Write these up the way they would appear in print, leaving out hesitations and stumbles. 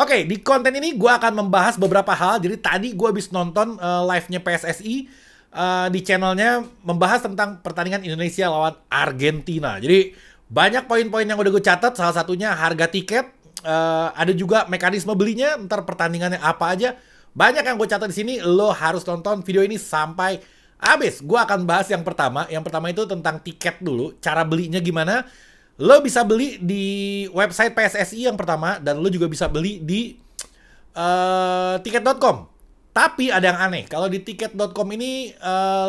Oke, di konten ini gue akan membahas beberapa hal. Jadi tadi gue habis nonton live-nya PSSI di channelnya membahas tentang pertandingan Indonesia lawan Argentina. Jadi banyak poin-poin yang udah gue catat. Salah satunya harga tiket, ada juga mekanisme belinya, ntar pertandingannya apa aja. Banyak yang gue catat di sini. Lo harus nonton video ini sampai habis. Gue akan bahas yang pertama. Yang pertama itu tentang tiket dulu. Cara belinya gimana? Lo bisa beli di website PSSI yang pertama, dan lo juga bisa beli di tiket.com. Tapi ada yang aneh, kalau di tiket.com ini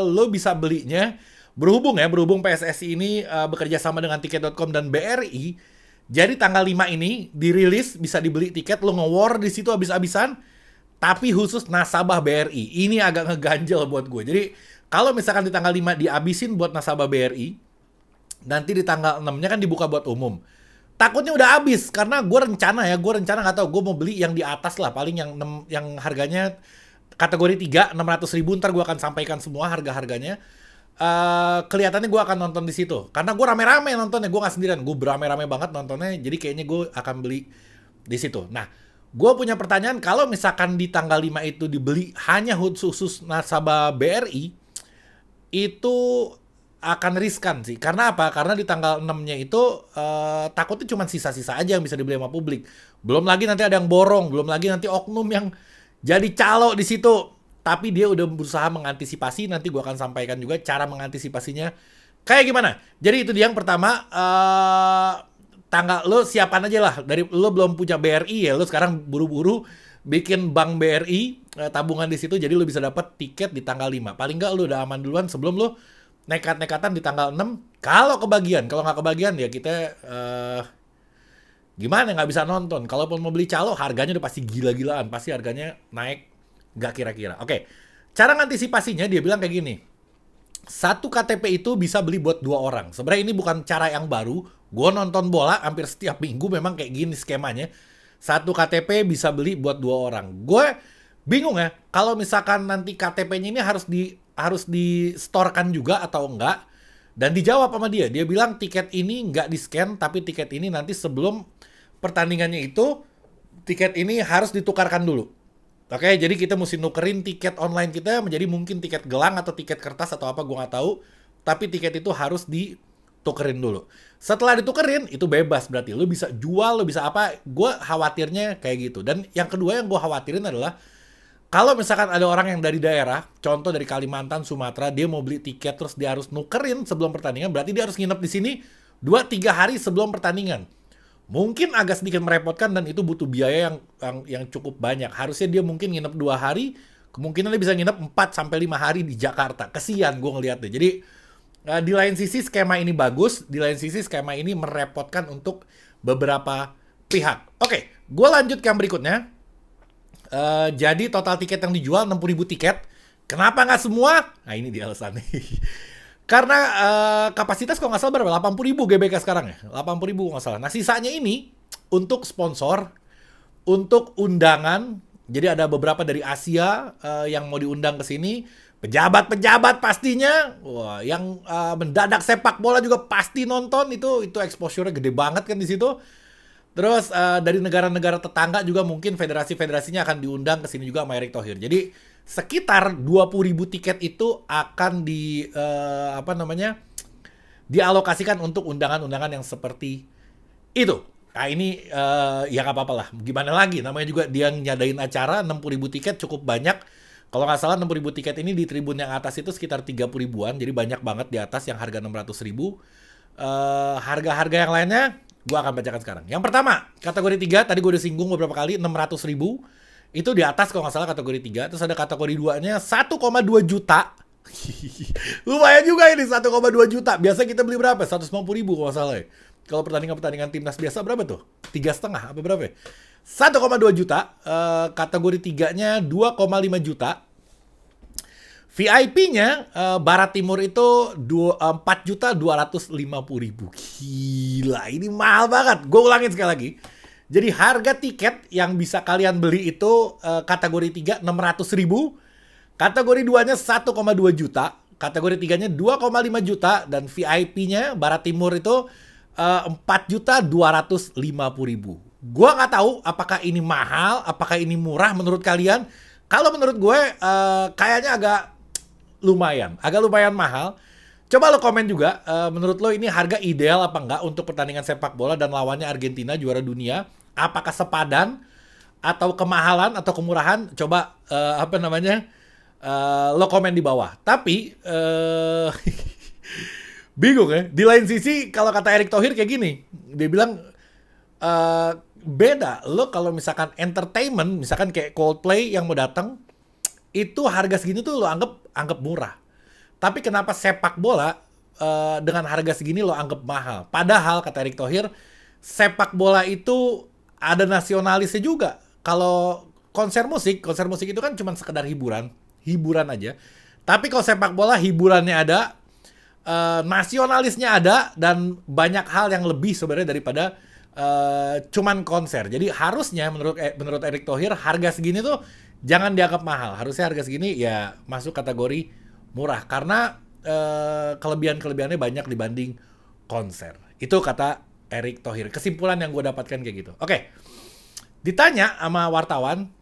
lo bisa belinya berhubung PSSI ini bekerja sama dengan tiket.com dan BRI. Jadi tanggal 5 ini dirilis bisa dibeli tiket, lo nge-war di situ habis-habisan, tapi khusus nasabah BRI. Ini agak ngeganjel buat gue. Jadi kalau misalkan di tanggal 5 dihabisin buat nasabah BRI, nanti di tanggal 6-nya kan dibuka buat umum. Takutnya udah habis, karena gue rencana nggak tahu, gue mau beli yang di atas lah, paling yang harganya kategori 3, 600 ribu, ntar gue akan sampaikan semua harga-harganya. Kelihatannya gue akan nonton di situ, karena gue rame-rame nontonnya, gue nggak sendirian, gue berame-rame banget nontonnya, jadi kayaknya gue akan beli di situ. Nah, gue punya pertanyaan, kalau misalkan di tanggal 5 itu dibeli hanya khusus nasabah BRI, itu akan riskan sih. Karena apa? Karena di tanggal 6-nya itu takutnya cuma sisa-sisa aja yang bisa dibeli sama publik. Belum lagi nanti ada yang borong, belum lagi nanti oknum yang jadi calo di situ. Tapi dia udah berusaha mengantisipasi, nanti gua akan sampaikan juga cara mengantisipasinya kayak gimana. Jadi itu dia yang pertama, tanggal lo siapan aja lah. Dari lo belum punya BRI ya, lo sekarang buru-buru bikin bank BRI, tabungan di situ, jadi lo bisa dapat tiket di tanggal 5. Paling nggak lo udah aman duluan sebelum lo nekat-nekatan di tanggal 6. Kalau nggak kebagian ya kita gimana, nggak bisa nonton. Kalaupun mau beli calo, harganya udah pasti gila-gilaan, pasti harganya naik nggak kira-kira. Oke, cara ngantisipasinya dia bilang kayak gini, satu KTP itu bisa beli buat 2 orang. Sebenarnya ini bukan cara yang baru, gue nonton bola hampir setiap minggu memang kayak gini skemanya. Satu KTP bisa beli buat 2 orang. Gue bingung ya, kalau misalkan nanti KTP-nya ini harus di-storekan juga atau enggak. Dan dijawab sama dia bilang tiket ini nggak di-scan, tapi tiket ini nanti sebelum pertandingannya itu, tiket ini harus ditukarkan dulu. Oke, jadi kita mesti nukerin tiket online kita menjadi mungkin tiket gelang atau tiket kertas atau apa, gue nggak tahu. Tapi tiket itu harus ditukerin dulu. Setelah ditukerin, itu bebas berarti. Lo bisa jual, lo bisa apa. Gue khawatirnya kayak gitu. Dan yang kedua yang gue khawatirin adalah, kalau misalkan ada orang yang dari daerah, contoh dari Kalimantan, Sumatera, dia mau beli tiket terus dia harus nukerin sebelum pertandingan, berarti dia harus nginep di sini 2-3 hari sebelum pertandingan. Mungkin agak sedikit merepotkan dan itu butuh biaya yang cukup banyak. Harusnya dia mungkin nginep 2 hari, kemungkinan dia bisa nginep 4-5 hari di Jakarta. Kesian gue ngeliatnya. Jadi di lain sisi skema ini bagus, di lain sisi skema ini merepotkan untuk beberapa pihak. Oke, gue lanjut ke yang berikutnya. Jadi total tiket yang dijual 60.000 tiket. Kenapa nggak semua? Nah ini dia alasannya. Karena kapasitas kalau nggak salah berapa? 80.000 GBK sekarang ya. 80.000 nggak salah. Nah sisanya ini untuk sponsor, untuk undangan. Jadi ada beberapa dari Asia yang mau diundang ke sini. Pejabat-pejabat pastinya. Wah, yang mendadak sepak bola juga pasti nonton. Itu exposure-nya gede banget kan di situ. Terus dari negara-negara tetangga juga mungkin federasi-federasinya akan diundang ke sini juga sama Erick Thohir. Jadi sekitar 20.000 tiket itu akan dialokasikan untuk undangan-undangan yang seperti itu. Nah ini ya nggak apa-apa lah. Gimana lagi? Namanya juga dia nyadain acara, 60.000 tiket cukup banyak. Kalau nggak salah 60.000 tiket ini di tribun yang atas itu sekitar 30 ribuan. Jadi banyak banget di atas yang harga 600.000. Harga-harga yang lainnya gue akan bacakan sekarang. Yang pertama, kategori 3, tadi gue udah singgung beberapa kali, 600.000. Itu di atas kalau nggak salah kategori 3. Terus ada kategori 2-nya 1,2 juta. Lumayan juga ini 1,2 juta. Biasa kita beli berapa? 150.000 kalau nggak salah ya. Kalau pertandingan timnas biasa berapa tuh? 3,5 apa berapa ya? 1,2 juta. Kategori 3-nya 2,5 juta. VIP-nya Barat Timur itu 4.250.000. Gila, ini mahal banget. Gue ulangin sekali lagi. Jadi harga tiket yang bisa kalian beli itu kategori 3 600.000. Kategori 2-nya 1,2 juta. Kategori 3-nya 2,5 juta. Dan VIP-nya Barat Timur itu 4.250.000. Gua nggak tahu apakah ini mahal, apakah ini murah menurut kalian. Kalau menurut gue kayaknya agak lumayan mahal. Coba lo komen juga, menurut lo ini harga ideal apa enggak untuk pertandingan sepak bola dan lawannya Argentina juara dunia? Apakah sepadan atau kemahalan atau kemurahan? Coba lo komen di bawah. Tapi bingung ya. Di lain sisi kalau kata Erick Thohir kayak gini, dia bilang beda. Lo kalau misalkan entertainment, misalkan kayak Coldplay yang mau datang, itu harga segini tuh lo anggap murah. Tapi kenapa sepak bola dengan harga segini lo anggap mahal? Padahal kata Erick Thohir, sepak bola itu ada nasionalisnya juga. Kalau konser musik itu kan cuma sekedar hiburan aja. Tapi kalau sepak bola hiburannya ada, nasionalisnya ada, dan banyak hal yang lebih sebenarnya daripada cuman konser. Jadi harusnya menurut Erick Thohir harga segini tuh jangan dianggap mahal. Harusnya harga segini ya masuk kategori murah karena kelebihannya banyak dibanding konser. Itu kata Erick Thohir. Kesimpulan yang gue dapatkan kayak gitu. Oke. Ditanya sama wartawan,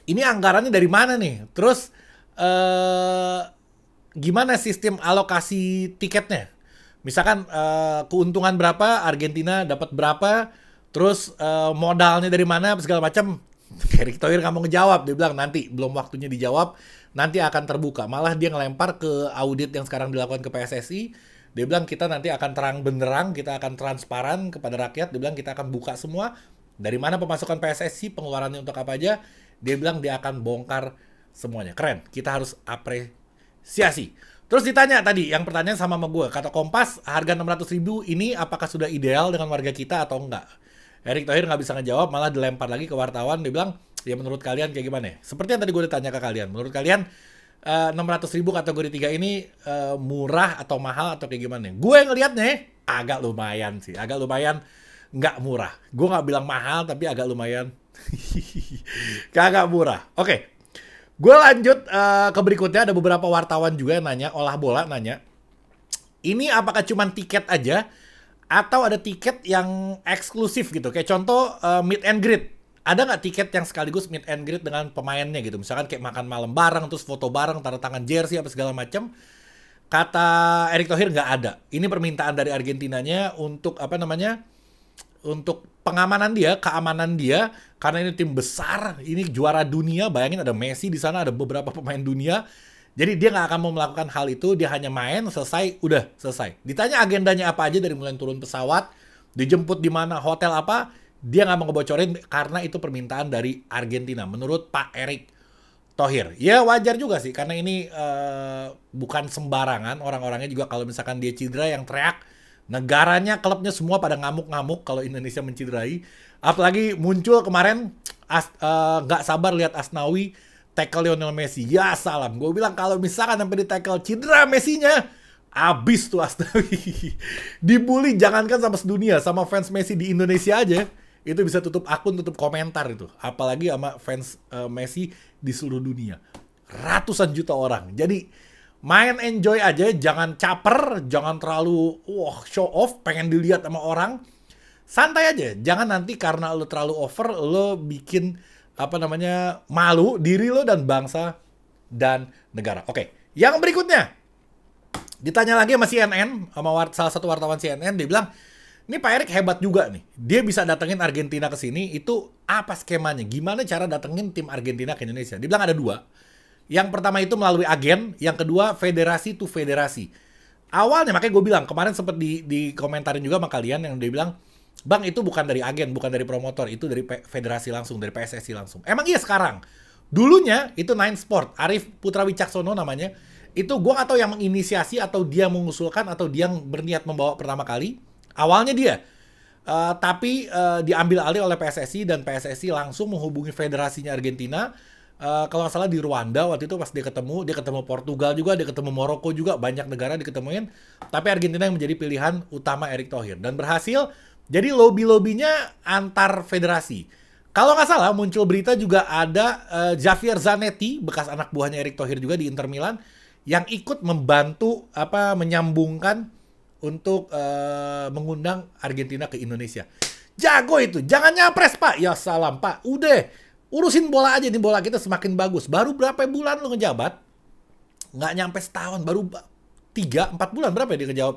ini anggarannya dari mana nih? Terus gimana sistem alokasi tiketnya? Misalkan keuntungan berapa, Argentina dapat berapa, terus modalnya dari mana, segala macam. Erick Thohir nggak mau ngejawab. Dia bilang nanti, belum waktunya dijawab. Nanti akan terbuka. Malah dia ngelempar ke audit yang sekarang dilakukan ke PSSI. Dia bilang kita nanti akan terang benderang, kita akan transparan kepada rakyat. Dia bilang kita akan buka semua. Dari mana pemasukan PSSI, pengeluarannya untuk apa aja. Dia bilang dia akan bongkar semuanya. Keren. Kita harus apresiasi. Terus ditanya tadi, yang pertanyaan sama gue. Kata Kompas, harga 600.000 ini apakah sudah ideal dengan warga kita atau enggak? Erick Thohir nggak bisa ngejawab, malah dilempar lagi ke wartawan. Dia bilang, ya menurut kalian kayak gimana? Seperti yang tadi gue ditanya ke kalian. Menurut kalian 600.000 kategori 3 ini murah atau mahal atau kayak gimana? Gue ngelihatnya agak lumayan sih. Agak lumayan nggak murah. Gue nggak bilang mahal tapi agak lumayan kagak murah. Oke. Gue lanjut ke berikutnya. Ada beberapa wartawan juga yang nanya, olah bola nanya, ini apakah cuma tiket aja atau ada tiket yang eksklusif gitu? Kayak contoh meet and greet. Ada nggak tiket yang sekaligus meet and greet dengan pemainnya gitu? Misalkan kayak makan malam bareng, terus foto bareng, tanda tangan jersey, apa segala macam. Kata Erick Thohir nggak ada. Ini permintaan dari Argentinanya untuk untuk pengamanan dia, keamanan dia, karena ini tim besar, ini juara dunia. Bayangin ada Messi di sana, ada beberapa pemain dunia. Jadi dia nggak akan mau melakukan hal itu, dia hanya main, selesai, udah selesai. Ditanya agendanya apa aja dari mulai turun pesawat, dijemput di mana, hotel apa, dia nggak mau ngebocorin karena itu permintaan dari Argentina. Menurut Pak Erick Thohir, ya wajar juga sih karena ini bukan sembarangan. Orang-orangnya juga kalau misalkan dia cedera yang teriak, negaranya, klubnya semua pada ngamuk-ngamuk kalau Indonesia mencederai. Apalagi muncul kemarin nggak sabar lihat Asnawi tackle Lionel Messi. Ya salam. Gue bilang kalau misalkan sampai di tackle cedera Messi-nya, abis tuh Asnawi. Dibully jangankan sama sedunia, sama fans Messi di Indonesia aja itu bisa tutup akun, tutup komentar itu. Apalagi sama fans Messi di seluruh dunia. Ratusan juta orang. Jadi main enjoy aja, jangan caper, jangan terlalu show off, pengen dilihat sama orang. Santai aja, jangan nanti karena lo terlalu over, lo bikin malu diri lo dan bangsa dan negara. Oke, yang berikutnya ditanya lagi sama CNN, sama salah satu wartawan CNN, dia bilang, ini Pak Erick hebat juga nih. Dia bisa datengin Argentina ke sini, itu apa skemanya? Gimana cara datengin tim Argentina ke Indonesia? Dia bilang ada dua. Yang pertama itu melalui agen, yang kedua federasi to federasi. Awalnya makanya gue bilang, kemarin sempat di komentarin juga sama kalian yang dia bilang, Bang itu bukan dari agen, bukan dari promotor, itu dari federasi langsung, dari PSSI langsung. Emang iya sekarang. Dulunya itu Nine Sport, Arif Putra Wicaksono namanya. Itu gue gak tahu yang menginisiasi atau dia mengusulkan atau dia yang berniat membawa pertama kali. Awalnya dia. Tapi diambil alih oleh PSSI dan PSSI langsung menghubungi federasinya Argentina. Kalau nggak salah di Rwanda waktu itu pas dia ketemu Portugal juga, dia ketemu Maroko juga, banyak negara diketemuin. Tapi Argentina yang menjadi pilihan utama Erick Thohir. Dan berhasil, jadi lobby-lobbynya antar federasi. Kalau nggak salah muncul berita juga ada Javier Zanetti, bekas anak buahnya Erick Thohir juga di Inter Milan, yang ikut membantu menyambungkan untuk mengundang Argentina ke Indonesia. Jago itu. Jangan nyapres, Pak. Ya salam, Pak. Udah. Urusin bola aja nih, bola kita semakin bagus. Baru berapa bulan lu ngejabat? Nggak nyampe setahun. Baru 3-4 bulan berapa ya dia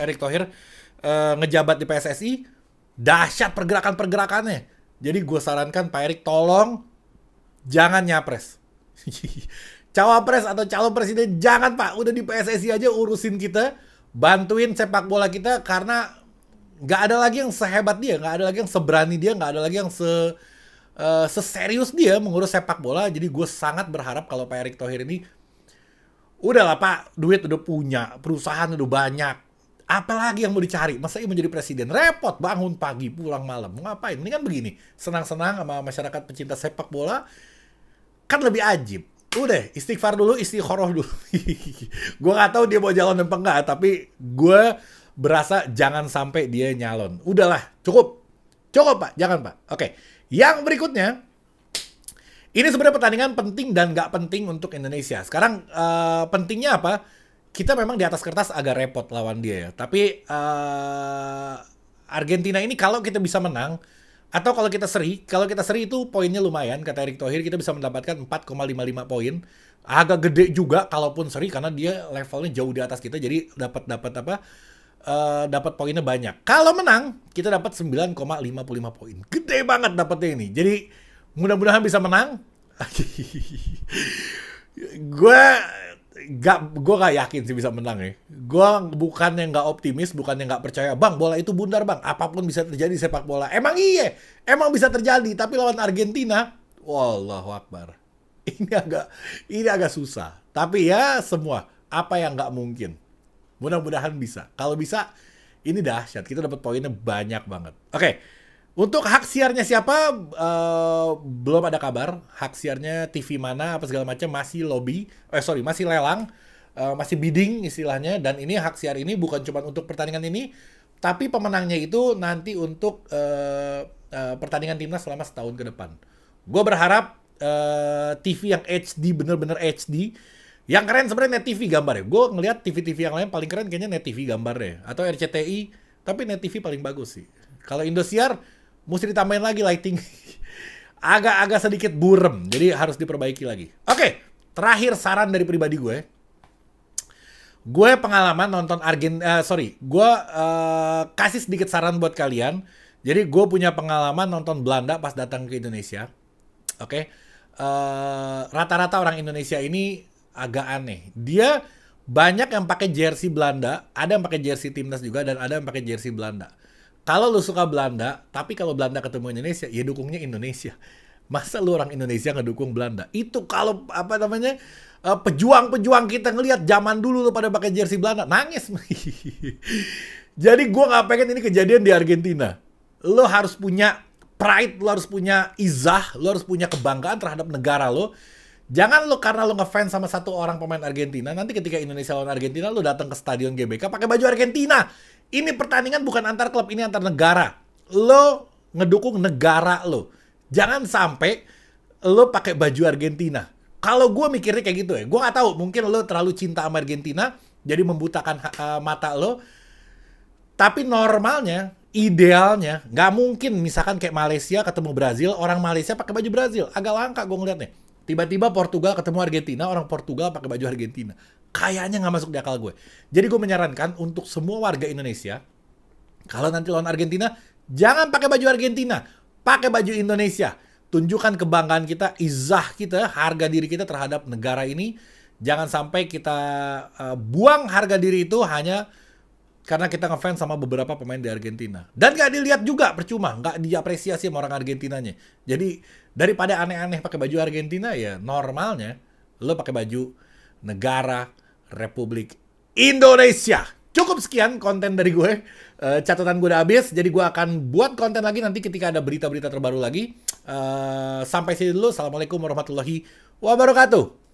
Erick Thohir ngejabat di PSSI. Dahsyat pergerakan-pergerakannya. Jadi gue sarankan Pak Erick tolong jangan nyapres. Cawapres atau calon presiden jangan, Pak. Udah di PSSI aja urusin kita. Bantuin sepak bola kita karena nggak ada lagi yang sehebat dia, nggak ada lagi yang seberani dia, nggak ada lagi yang seserius dia mengurus sepak bola. Jadi gue sangat berharap kalau Pak Erick Thohir ini udahlah, Pak, duit udah punya, perusahaan udah banyak, apalagi yang mau dicari? Masa ia menjadi presiden repot, bangun pagi pulang malam, mau ngapain? Mendingan begini, senang-senang sama masyarakat pecinta sepak bola kan lebih ajib. Udah, istighfar dulu, istikharah dulu. Gue nggak tahu dia mau jalan apa enggak, tapi gue berasa jangan sampai dia nyalon. Udahlah, cukup. Cukup, Pak. Jangan, Pak. Oke. Yang berikutnya, ini sebenarnya pertandingan penting dan nggak penting untuk Indonesia. Sekarang pentingnya apa? Kita memang di atas kertas agak repot lawan dia ya. Tapi Argentina ini kalau kita bisa menang, atau kalau kita seri itu poinnya lumayan. Kata Erick Thohir kita bisa mendapatkan 4,55 poin. Agak gede juga kalaupun seri karena dia levelnya jauh di atas kita. Jadi dapat poinnya banyak. Kalau menang, kita dapat 9,55 poin. Gede banget dapatnya ini. Jadi mudah-mudahan bisa menang. Gue gak yakin sih bisa menang ya. Gue bukannya nggak optimis, bukannya nggak percaya. Bang, bola itu bundar, Bang. Apapun bisa terjadi sepak bola. Emang iya, emang bisa terjadi. Tapi lawan Argentina, wallahu akbar. Ini agak susah. Tapi ya semua apa yang nggak mungkin. Mudah-mudahan bisa. Kalau bisa, ini dahsyat. Kita dapat poinnya banyak banget. Oke. Untuk hak siarnya siapa? Belum ada kabar. Hak siarnya TV mana, apa segala macam masih masih lelang. Masih bidding istilahnya. Dan ini hak siar ini bukan cuma untuk pertandingan ini. Tapi pemenangnya itu nanti untuk pertandingan timnas selama setahun ke depan. Gue berharap TV yang HD, bener-bener HD. Yang keren sebenarnya Net TV gambarnya. Gue ngeliat TV-TV yang lain paling keren kayaknya Net TV gambarnya. Atau RCTI, tapi Net TV paling bagus sih. Kalau Indosiar, mesti ditambahin lagi lighting. Agak-agak sedikit burem, jadi harus diperbaiki lagi. Oke, terakhir saran dari pribadi gue. Gue pengalaman nonton gue kasih sedikit saran buat kalian. Jadi gue punya pengalaman nonton Belanda pas datang ke Indonesia. Oke, rata-rata orang Indonesia ini agak aneh. Dia banyak yang pakai jersey Belanda, ada yang pakai jersey timnas juga, dan ada yang pakai jersey Belanda. Kalau lu suka Belanda, tapi kalau Belanda ketemu Indonesia, ya dukungnya Indonesia. Masa lu orang Indonesia ngedukung Belanda? Itu kalau pejuang-pejuang kita ngelihat zaman dulu lu pada pakai jersey Belanda, nangis. Jadi gue nggak pengen ini kejadian di Argentina. Lu harus punya pride, lu harus punya izah, lu harus punya kebanggaan terhadap negara lu. Jangan lu karena lu ngefans sama satu orang pemain Argentina, nanti ketika Indonesia lawan Argentina, lu datang ke stadion GBK pakai baju Argentina. Ini pertandingan bukan antar klub, ini antar negara. Lu ngedukung negara lu. Jangan sampai lu pakai baju Argentina. Kalau gue mikirnya kayak gitu ya, gue gak tahu, mungkin lu terlalu cinta sama Argentina, jadi membutakan mata lu. Tapi normalnya, idealnya, nggak mungkin misalkan kayak Malaysia ketemu Brazil, orang Malaysia pakai baju Brazil. Agak langka gue ngeliatnya. Tiba-tiba Portugal ketemu Argentina, orang Portugal pakai baju Argentina. Kayaknya nggak masuk di akal gue. Jadi gue menyarankan untuk semua warga Indonesia, kalau nanti lawan Argentina, jangan pakai baju Argentina, pakai baju Indonesia. Tunjukkan kebanggaan kita, izah kita, harga diri kita terhadap negara ini. Jangan sampai kita buang harga diri itu hanya karena kita ngefans sama beberapa pemain di Argentina. Dan nggak dilihat juga, percuma. Nggak diapresiasi sama orang Argentinanya. Jadi, daripada aneh-aneh pakai baju Argentina, ya normalnya lo pakai baju negara Republik Indonesia. Cukup sekian konten dari gue. Catatan gue udah habis, jadi gue akan buat konten lagi nanti ketika ada berita-berita terbaru lagi. Sampai sini dulu. Assalamualaikum warahmatullahi wabarakatuh.